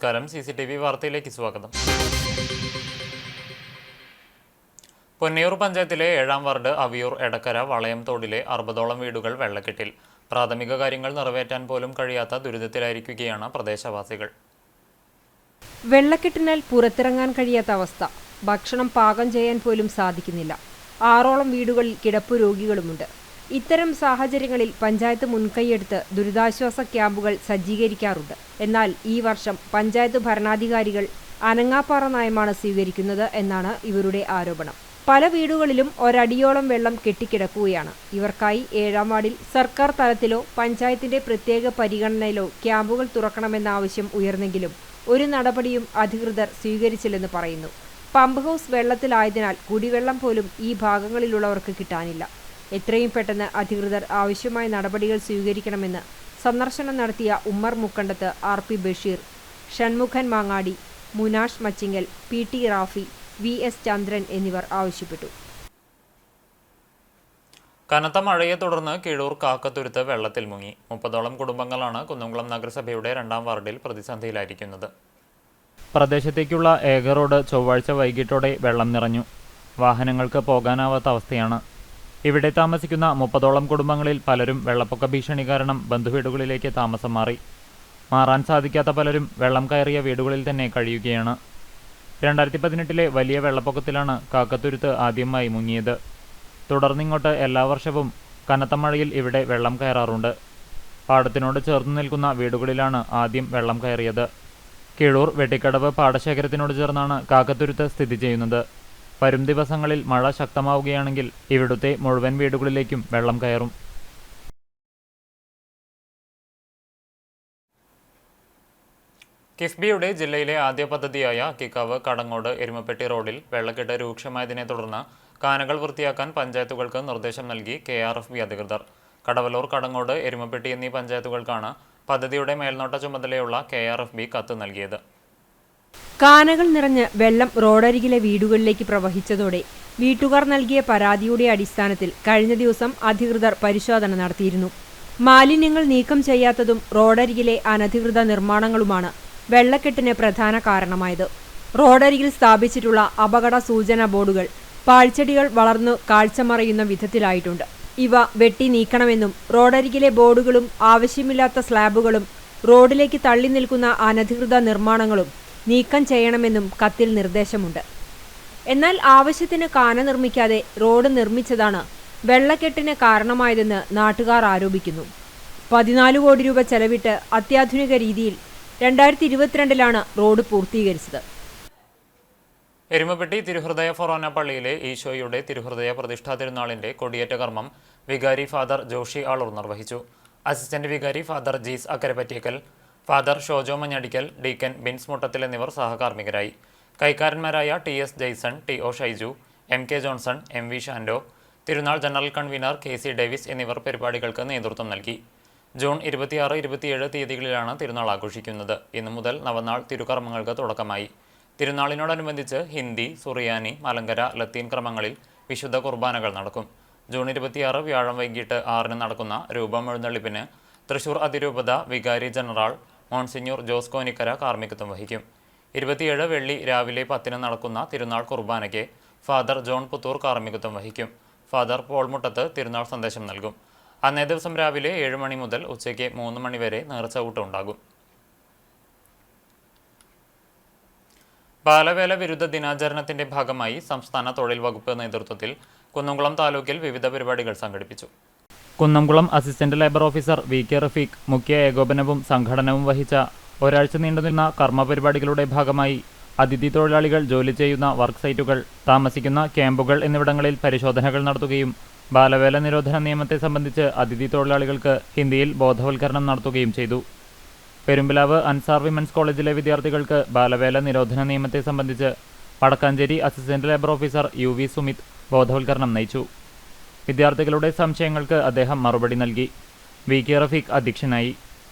നമസ്കാരം. CCTV വാർത്തയിലേക്ക് സ്വാഗതം. പൊന്നിയൂർ പഞ്ചായത്തിലെ 7ാം വാർഡ് അവിയൂർ എടക്കര വളയം തോടിലെ 60ഓളം വീടുകൾ വെള്ളക്കെട്ടിൽ. പ്രാഥമിക കാര്യങ്ങൾ നിറവേറ്റാൻ പോലും കഴിയാത്ത ദുരിതത്തിലായിരിക്കുകയാണ് പ്രദേശവാസികൾ. വെള്ളക്കെട്ടിനാൽ പുറത്തിറങ്ങാൻ കഴിയാത്ത അവസ്ഥ. ഭക്ഷണം പാകം ചെയ്യാൻ പോലും സാധിക്കുന്നില്ല. 6ഓളം വീടുകളിൽ കിടപ്പു രോഗികളുമുണ്ട്. ഇത്തരം സാഹചര്യങ്ങളിൽ പഞ്ചായത്ത് മുൻകൈയെടുത്ത് ദുരിതാശ്വാസ ക്യാമ്പുകൾ സജ്ജീകരിക്കാറുണ്ട്. എന്നാൽ ഈ വർഷം പഞ്ചായത്ത് ഭരണാധികാരികൾ അനങ്ങാപ്പാറ നയമാണ് സ്വീകരിക്കുന്നത് എന്നാണ് ഇവരുടെ ആരോപണം. പല വീടുകളിലും ഒരടിയോളം വെള്ളം കെട്ടിക്കിടക്കുകയാണ്. ഇവർക്കായി 7ാം വാർഡിൽ സർക്കാർ തലത്തിലോ പഞ്ചായത്തിന്റെ പ്രത്യേക പരിഗണനയിലോ ക്യാമ്പുകൾ തുറക്കണമെന്ന ആവശ്യം ഉയർന്നെങ്കിലും ഒരു നടപടിയും അധികൃതർ സ്വീകരിച്ചില്ലെന്ന് പറയുന്നു. പമ്പ് ഹൗസ് വെള്ളത്തിലായതിനാൽ കുടിവെള്ളം പോലും ഈ ഭാഗങ്ങളിലുള്ളവർക്ക് കിട്ടാനില്ല. എത്രയും പെട്ടെന്ന് അധികൃതർ ആവശ്യമായ നടപടികൾ സ്വീകരിക്കണമെന്ന് സന്ദർശനം നടത്തിയ Ummer Mukkandath, RP Basheer, Shanmughan മാങ്ങാടി, Munash Machingal, PT Rafi, VS ചന്ദ്രൻ എന്നിവർ ആവശ്യപ്പെട്ടു. കനത്ത മഴയെ തുടർന്ന് കീഴൂർ കാക്കത്തുരുത്ത് വെള്ളത്തിൽ മുങ്ങി. 30ഓളം കുടുംബങ്ങളാണ് കുന്നംകുളം നഗരസഭയുടെ 2ാം വാർഡിൽ പ്രതിസന്ധിയിലായിരിക്കുന്നത്. പ്രദേശത്തേക്കുള്ള ഏക റോഡ് ചൊവ്വാഴ്ച വൈകിട്ടോടെ വെള്ളം നിറഞ്ഞു. വാഹനങ്ങൾക്ക് പോകാനാവാത്ത അവസ്ഥയാണ്. ഇവിടെ താമസിക്കുന്ന 30ഓളം കുടുംബങ്ങളിൽ പലരും വെള്ളപ്പൊക്ക ഭീഷണി കാരണം ബന്ധുവീടുകളിലേക്ക് താമസം മാറി. മാറാൻ സാധിക്കാത്ത പലരും വെള്ളം കയറിയ വീടുകളിൽ തന്നെ കഴിയുകയാണ്. 2018 വലിയ വെള്ളപ്പൊക്കത്തിലാണ് കാക്കത്തുരുത്ത് ആദ്യമായി മുങ്ങിയത്. തുടർന്നിങ്ങോട്ട് എല്ലാ വർഷവും കനത്ത മഴയിൽ ഇവിടെ വെള്ളം കയറാറുണ്ട്. പാടത്തിനോട് ചേർന്ന് നിൽക്കുന്ന വീടുകളിലാണ് ആദ്യം വെള്ളം കയറിയത്. കീഴൂർ വെട്ടിക്കടവ് പാടശേഖരത്തിനോട് ചേർന്നാണ് കാക്കത്തുരുത്ത് സ്ഥിതി ചെയ്യുന്നത്. വരും ദിവസങ്ങളിൽ മഴ ശക്തമാവുകയാണെങ്കിൽ ഇവിടുത്തെ മുഴുവൻ വീടുകളിലേക്കും വെള്ളം കയറും. കിഫ്ബിയുടെ ജില്ലയിലെ ആദ്യ പദ്ധതിയായ കിക്കാവ് കടങ്ങോട് എരുമപ്പെട്ടി റോഡിൽ വെള്ളക്കെട്ട് രൂക്ഷമായതിനെ തുടർന്ന് കാനകൾ വൃത്തിയാക്കാൻ പഞ്ചായത്തുകൾക്ക് നിർദ്ദേശം നൽകി KRFB അധികൃതർ. കടവലൂർ, കടങ്ങോട്, എരുമപ്പെട്ടി എന്നീ പഞ്ചായത്തുകൾക്കാണ് പദ്ധതിയുടെ മേൽനോട്ട ചുമതലയുള്ള KRFB കത്ത് നൽകിയത്. കാനകൾ നിറഞ്ഞ് വെള്ളം റോഡരികിലെ വീടുകളിലേക്ക് പ്രവഹിച്ചതോടെ വീട്ടുകാർ നൽകിയ പരാതിയുടെ അടിസ്ഥാനത്തിൽ കഴിഞ്ഞ ദിവസം അധികൃതർ പരിശോധന നടത്തിയിരുന്നു. മാലിന്യങ്ങൾ നീക്കം ചെയ്യാത്തതും റോഡരികിലെ അനധികൃത നിർമ്മാണങ്ങളുമാണ് വെള്ളക്കെട്ടിന് പ്രധാന കാരണമായത്. റോഡരികിൽ സ്ഥാപിച്ചിട്ടുള്ള അപകട സൂചനാ ബോർഡുകൾ പാഴ്ചെടികൾ വളർന്നു കാഴ്ചമറയുന്ന വിധത്തിലായിട്ടുണ്ട്. ഇവ വെട്ടി നീക്കണമെന്നും റോഡരികിലെ ബോർഡുകളും ആവശ്യമില്ലാത്ത സ്ലാബുകളും റോഡിലേക്ക് തള്ളി നിൽക്കുന്ന അനധികൃത നിർമ്മാണങ്ങളും നീക്കം ചെയ്യണമെന്നും കത്തിൽ നിർദ്ദേശമുണ്ട്. എന്നാൽ ആവശ്യത്തിന് കാന നിർമ്മിക്കാതെ റോഡ് നിർമ്മിച്ചതാണ് വെള്ളക്കെട്ടിന് കാരണമായതെന്ന് നാട്ടുകാർ ആരോപിക്കുന്നു. 14 കോടി രൂപ ചെലവിട്ട് അത്യാധുനിക രീതിയിൽ 2022 റോഡ് പൂർത്തീകരിച്ചത്. എരുമപ്പെട്ടി തിരുഹൃദയ ഫൊറോന പള്ളിയിലെ ഈശോയുടെ തിരുഹൃദയ പ്രതിഷ്ഠാ തിരുനാളിന്റെ കൊടിയേറ്റ കർമ്മം വികാരി ഫാദർ ജോഷി ആളൂർ നിർവഹിച്ചു. അസിസ്റ്റന്റ് വികാരി father Jees Akkarappattiyakkal, father Shojo Manjadikkal, deacon Bins Muttathil എന്നിവർ സഹകാർമ്മികരായി. കൈക്കാരന്മാരായ TS Jaison, TO Shaiju, MK Johnson, MV Shando, തിരുനാൾ ജനറൽ കൺവീനർ KC ഡേവിസ് എന്നിവർ പരിപാടികൾക്ക് നേതൃത്വം നൽകി. ജൂൺ 26, 27 തീയതികളിലാണ് തിരുനാൾ ആഘോഷിക്കുന്നത്. ഇന്നു മുതൽ നവനാൾ തിരുകർമ്മങ്ങൾക്ക് തുടക്കമായി. തിരുനാളിനോടനുബന്ധിച്ച് ഹിന്ദി, സുറിയാനി, മലങ്കര, ലത്തീൻ ക്രമങ്ങളിൽ വിശുദ്ധ കുർബാനകൾ നടക്കും. ജൂൺ 26 വ്യാഴം വൈകിട്ട് 6 നടക്കുന്ന രൂപം എഴുന്നള്ളിപ്പിന് തൃശൂർ അതിരൂപത വികാരി ജനറൽ മോൺസിഞ്ഞൂർ ജോസ് കോനിക്കര കാർമ്മികത്വം വഹിക്കും. 27 വെള്ളി രാവിലെ 10 നടക്കുന്ന തിരുനാൾ കുർബാനയ്ക്ക് ഫാദർ ജോൺ പുത്തൂർ കാർമ്മികത്വം വഹിക്കും. ഫാദർ പോൾ മുട്ടത്ത് തിരുനാൾ സന്ദേശം നൽകും. അന്നേ ദിവസം രാവിലെ 7 മണി മുതൽ ഉച്ചയ്ക്ക് 3 മണി വരെ നേർച്ചകൂട്ട് ഉണ്ടാകും. ബാലവേല വിരുദ്ധ ദിനാചരണത്തിന്റെ ഭാഗമായി സംസ്ഥാന തൊഴിൽ വകുപ്പ് നേതൃത്വത്തിൽ കുന്നംകുളം താലൂക്കിൽ വിവിധ പരിപാടികൾ സംഘടിപ്പിച്ചു. Kunnamkulam assistant labour officer VK Rafeeq മുഖ്യ ഏകോപനവും സംഘടനവും വഹിച്ച ഒരാഴ്ച നീണ്ടുനിന്ന കർമ്മപരിപാടികളുടെ ഭാഗമായി അതിഥി തൊഴിലാളികൾ ജോലി ചെയ്യുന്ന വർക്ക് സൈറ്റുകൾ, താമസിക്കുന്ന ക്യാമ്പുകൾ എന്നിവിടങ്ങളിൽ പരിശോധനകൾ നടത്തുകയും ബാലവേല നിരോധന നിയമത്തെ സംബന്ധിച്ച് അതിഥി തൊഴിലാളികൾക്ക് ഹിന്ദിയിൽ ബോധവൽക്കരണം നടത്തുകയും ചെയ്തു. പെരുമ്പിലാവ് അൻസാർ വിമൻസ് കോളേജിലെ വിദ്യാർത്ഥികൾക്ക് ബാലവേല നിരോധന നിയമത്തെ സംബന്ധിച്ച് Vadakkanchery assistant labour officer UV Sumith ബോധവൽക്കരണം നയിച്ചു. വിദ്യാർത്ഥികളുടെ സംശയങ്ങൾക്ക് അദ്ദേഹം മറുപടി നൽകി. VK റഫീഖ് അധ്യക്ഷനായി.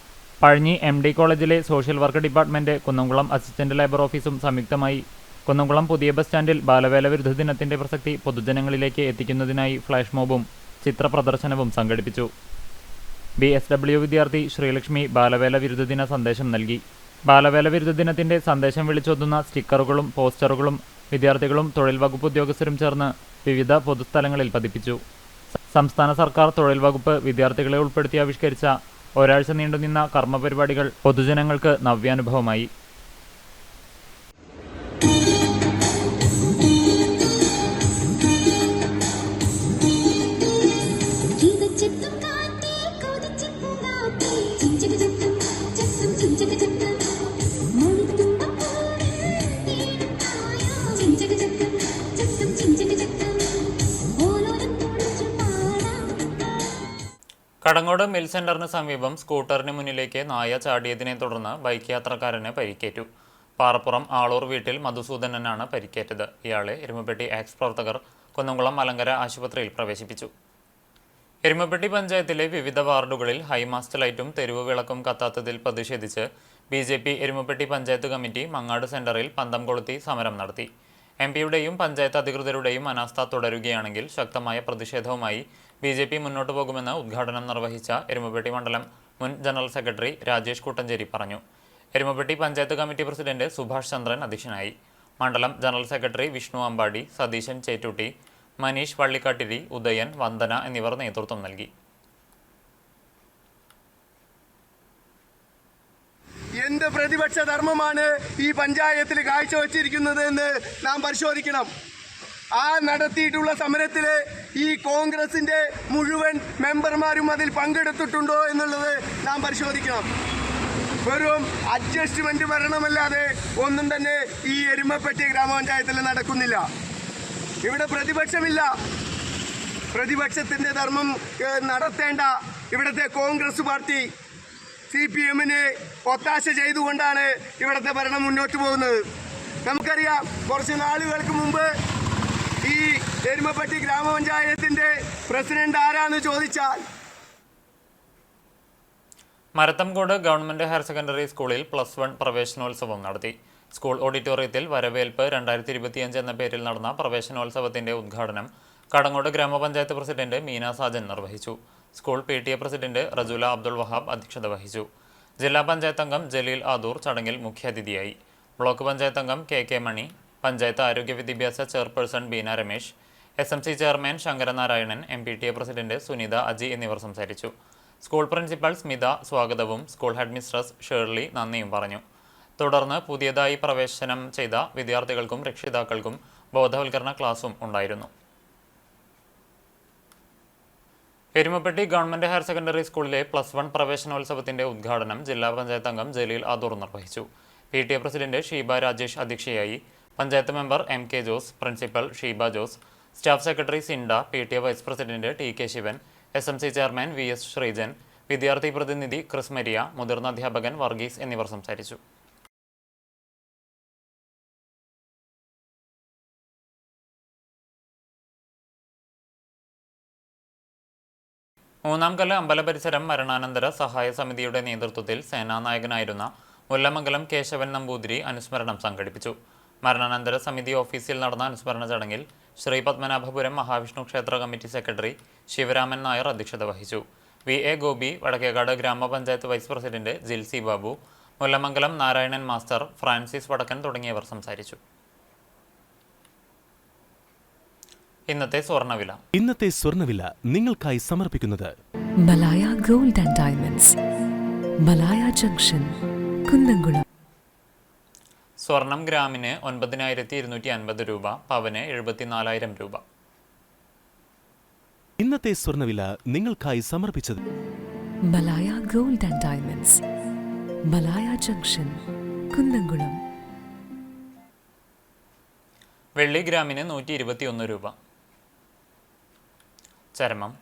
പഴഞ്ഞി MD കോളേജിലെ social work department, Kunnamkulam assistant labour ഓഫീസും സംയുക്തമായി കുന്നംകുളം പുതിയ ബസ് സ്റ്റാൻഡിൽ ബാലവേല വിരുദ്ധ ദിനത്തിന്റെ പ്രസക്തി പൊതുജനങ്ങളിലേക്ക് എത്തിക്കുന്നതിനായി ഫ്ലാഷ് മോബും ചിത്രപ്രദർശനവും സംഘടിപ്പിച്ചു. BSW വിദ്യാർത്ഥി ശ്രീലക്ഷ്മി ബാലവേല വിരുദ്ധ ദിന സന്ദേശം നൽകി. ബാലവേല വിരുദ്ധ ദിനത്തിന്റെ സന്ദേശം വിളിച്ചോതുന്ന സ്റ്റിക്കറുകളും പോസ്റ്ററുകളും വിദ്യാർത്ഥികളും തൊഴിൽ വകുപ്പ് ഉദ്യോഗസ്ഥരും ചേർന്ന് വിവിധ പൊതുസ്ഥലങ്ങളിൽ പതിപ്പിച്ചു. സംസ്ഥാന സർക്കാർ തൊഴിൽ വകുപ്പ് വിദ്യാർത്ഥികളെ ഉൾപ്പെടുത്തി ആവിഷ്കരിച്ച ഒരാഴ്ച നീണ്ടുനിന്ന കർമ്മപരിപാടികൾ പൊതുജനങ്ങൾക്ക് നവ്യാനുഭവമായി. കടങ്ങോട് മിൽ സെന്ററിന് സമീപം സ്കൂട്ടറിന് മുന്നിലേക്ക് നായ ചാടിയതിനെ തുടർന്ന് ബൈക്ക് യാത്രക്കാരന് പരിക്കേറ്റു. പാറപ്പുറം ആളൂർ വീട്ടിൽ മധുസൂദനനാണ് പരിക്കേറ്റത്. ഇയാളെ എരുമപ്പെട്ടി ആക്സ് പ്രവർത്തകർ കുന്നംകുളം മലങ്കര ആശുപത്രിയിൽ പ്രവേശിപ്പിച്ചു. എരുമപ്പെട്ടി പഞ്ചായത്തിലെ വിവിധ വാർഡുകളിൽ ഹൈമാസ്റ്റ് ലൈറ്റും തെരുവ് വിളക്കും കത്താത്തതിൽ പ്രതിഷേധിച്ച് BJP എരുമപ്പെട്ടി പഞ്ചായത്ത് കമ്മിറ്റി മങ്ങാട് സെന്ററിൽ പന്തം കൊളുത്തി സമരം നടത്തി. MP-യുടെയും പഞ്ചായത്ത് അധികൃതരുടെയും അനാസ്ഥ തുടരുകയാണെങ്കിൽ ശക്തമായ പ്രതിഷേധവുമായി BJP മുന്നോട്ടു പോകുമെന്ന് ഉദ്ഘാടനം നിർവഹിച്ച എരുമപ്പെട്ടി മണ്ഡലം മുൻ ജനറൽ സെക്രട്ടറി രാജേഷ് കൂട്ടഞ്ചേരി പറഞ്ഞു. എരുമപ്പെട്ടി പഞ്ചായത്ത് കമ്മിറ്റി പ്രസിഡന്റ് സുഭാഷ് ചന്ദ്രൻ അധ്യക്ഷനായി. മണ്ഡലം ജനറൽ സെക്രട്ടറി വിഷ്ണു അമ്പാടി, സതീശൻ ചേറ്റൂട്ടി, മനീഷ് വള്ളിക്കാട്ടിരി, ഉദയൻ, വന്ദന എന്നിവർ നേതൃത്വം നൽകി. എന്ത് പ്രതിപക്ഷ ധർമ്മമാണ് ഈ പഞ്ചായത്തിൽ കാഴ്ചവെച്ചിരിക്കുന്നത് എന്ന് നാം പരിശോധിക്കണം. ആ നടത്തിയിട്ടുള്ള സമരത്തില് ഈ കോൺഗ്രസിന്റെ മുഴുവൻ മെമ്പർമാരും അതിൽ പങ്കെടുത്തിട്ടുണ്ടോ എന്നുള്ളത് നാം പരിശോധിക്കണം. വെറും അഡ്ജസ്റ്റ്മെന്റ് ഭരണമല്ലാതെ ഒന്നും തന്നെ ഈ എരുമപ്പെട്ടി ഗ്രാമപഞ്ചായത്തിൽ നടക്കുന്നില്ല. ഇവിടെ പ്രതിപക്ഷമില്ല. പ്രതിപക്ഷത്തിന്റെ ധർമ്മം നടത്തേണ്ട ഇവിടുത്തെ കോൺഗ്രസ് പാർട്ടി CPM-ന് ഒത്താശ ചെയ്തുകൊണ്ടാണ് ഇവിടുത്തെ ഭരണം മുന്നോട്ട് പോകുന്നത്. നമുക്കറിയാം, കുറച്ച് നാളുകൾക്ക് മുമ്പ് ഈ എരുമപ്പെട്ടി ഗ്രാമപഞ്ചായത്തിന്റെ പ്രസിഡന്റ് ആരാന്ന് ചോദിച്ചാൽ മരത്തംകോട് ഗവൺമെന്റ് ഹയർ സെക്കൻഡറി സ്കൂളിൽ +1 പ്രവേശനോത്സവം നടത്തി. സ്കൂൾ ഓഡിറ്റോറിയത്തിൽ വരവേൽപ്പ് 2025 എന്ന പേരിൽ നടന്ന പ്രവേശനോത്സവത്തിന്റെ ഉദ്ഘാടനം കടങ്ങോട് ഗ്രാമപഞ്ചായത്ത് പ്രസിഡന്റ് മീന സാജൻ നിർവഹിച്ചു. School PTA president Rajula Abdul Wahab അധ്യക്ഷത വഹിച്ചു. ജില്ലാ പഞ്ചായത്ത് അംഗം ജലീൽ ആദൂർ ചടങ്ങിൽ മുഖ്യാതിഥിയായി. ബ്ലോക്ക് പഞ്ചായത്ത് അംഗം KK മണി, പഞ്ചായത്ത് ആരോഗ്യ വിദ്യാഭ്യാസ chairperson Beena Ramesh, SMC chairman Sankaranarayanan, MPTA president Sunitha Aji എന്നിവർ സംസാരിച്ചു. സ്കൂൾ പ്രിൻസിപ്പൽ സ്മിത സ്വാഗതവും സ്കൂൾ ഹെഡ് മിസ്ട്രസ് ഷേർലി നന്ദിയും പറഞ്ഞു. തുടർന്ന് പുതിയതായി പ്രവേശനം ചെയ്ത വിദ്യാർത്ഥികൾക്കും രക്ഷിതാക്കൾക്കും ബോധവൽക്കരണ ക്ലാസും ഉണ്ടായിരുന്നു. എരുമപ്പെട്ടി ഗവൺമെന്റ് ഹയർ സെക്കൻഡറി സ്കൂളിലെ +1 പ്രവേശനോത്സവത്തിന്റെ ഉദ്ഘാടനം ജില്ലാ പഞ്ചായത്ത് അംഗം ജലീൽ ആദൂർ നിർവഹിച്ചു. PTA പ്രസിഡന്റ് ഷീബ രാജേഷ് അധ്യക്ഷയായി. Panchayat member MK Jose, principal Sheeba Jose, staff secretary Sinda, PTA vice president TK Shivan, SMC chairman VS Sreejan, വിദ്യാർത്ഥി പ്രതിനിധി ക്രിസ് മരിയ, മുതിർന്ന അധ്യാപകൻ വർഗീസ് എന്നിവർ സംസാരിച്ചു. മൂന്നാംകല്ല് അമ്പല പരിസരം മരണാനന്തര സഹായ സമിതിയുടെ നേതൃത്വത്തിൽ സേനാനായകനായിരുന്ന മുല്ലമംഗലം കേശവൻ നമ്പൂതിരി അനുസ്മരണം സംഘടിപ്പിച്ചു. മരണാനന്തര സമിതി ഓഫീസിൽ നടന്ന അനുസ്മരണ ചടങ്ങിൽ ശ്രീ പത്മനാഭപുരം മഹാവിഷ്ണു ക്ഷേത്ര കമ്മിറ്റി സെക്രട്ടറി ശിവരാമൻ നായർ അധ്യക്ഷത വഹിച്ചു. VA ഗോപി, വടക്കേക്കാട് ഗ്രാമപഞ്ചായത്ത് vice president Jilsy Babu, Mullamangalam Narayanan master, Francis Vadakkan തുടങ്ങിയവർ സംസാരിച്ചു. ഇന്നത്തെ സ്വർണ്ണവില നിങ്ങൾക്കായി സമർപ്പിക്കുന്നത് Malaya gold and diamonds, Malaya junction, Kunnamkulam. സ്വർണം ഗ്രാമിന് 9,250 രൂപ, പവന് 74,000 രൂപ. ഇന്നത്തെ സ്വർണ്ണവില നിങ്ങൾക്കായി സമർപ്പിച്ചത് Malaya gold and diamonds, Malaya junction, Kunnamkulam. വെള്ളി ഗ്രാമിന് 121 രൂപ. ചരമം: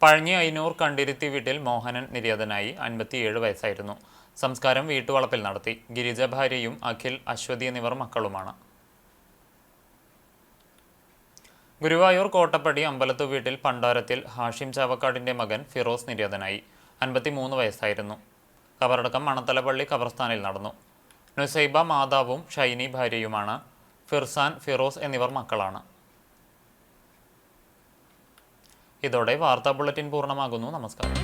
പഴഞ്ഞി അയ്നൂർ കണ്ടിരുത്തി വീട്ടിൽ മോഹനൻ നിര്യാതനായി. 57 വയസ്സായിരുന്നു. സംസ്കാരം വീട്ടുവളപ്പിൽ നടത്തി. ഗിരിജ ഭാര്യയും അഖിൽ, അശ്വതി എന്നിവർ മക്കളുമാണ്. ഗുരുവായൂർ കോട്ടപ്പടി അമ്പലത്തു വീട്ടിൽ പണ്ടാരത്തിൽ ഹാഷിം ചാവക്കാടിന്റെ മകൻ ഫിറോസ് നിര്യാതനായി. 53 വയസ്സായിരുന്നു. കബറടക്കം മണത്തലപ്പള്ളി ഖബർസ്ഥാനിൽ നടന്നു. നുസൈബ മാതാവും ഷൈനി ഭാര്യയുമാണ്. ഫിർസാൻ, ഫിറോസ് എന്നിവർ മക്കളാണ്. ഇതോടെ വാർത്താ ബുള്ളറ്റിൻ പൂർണ്ണമാകുന്നു. നമസ്കാരം.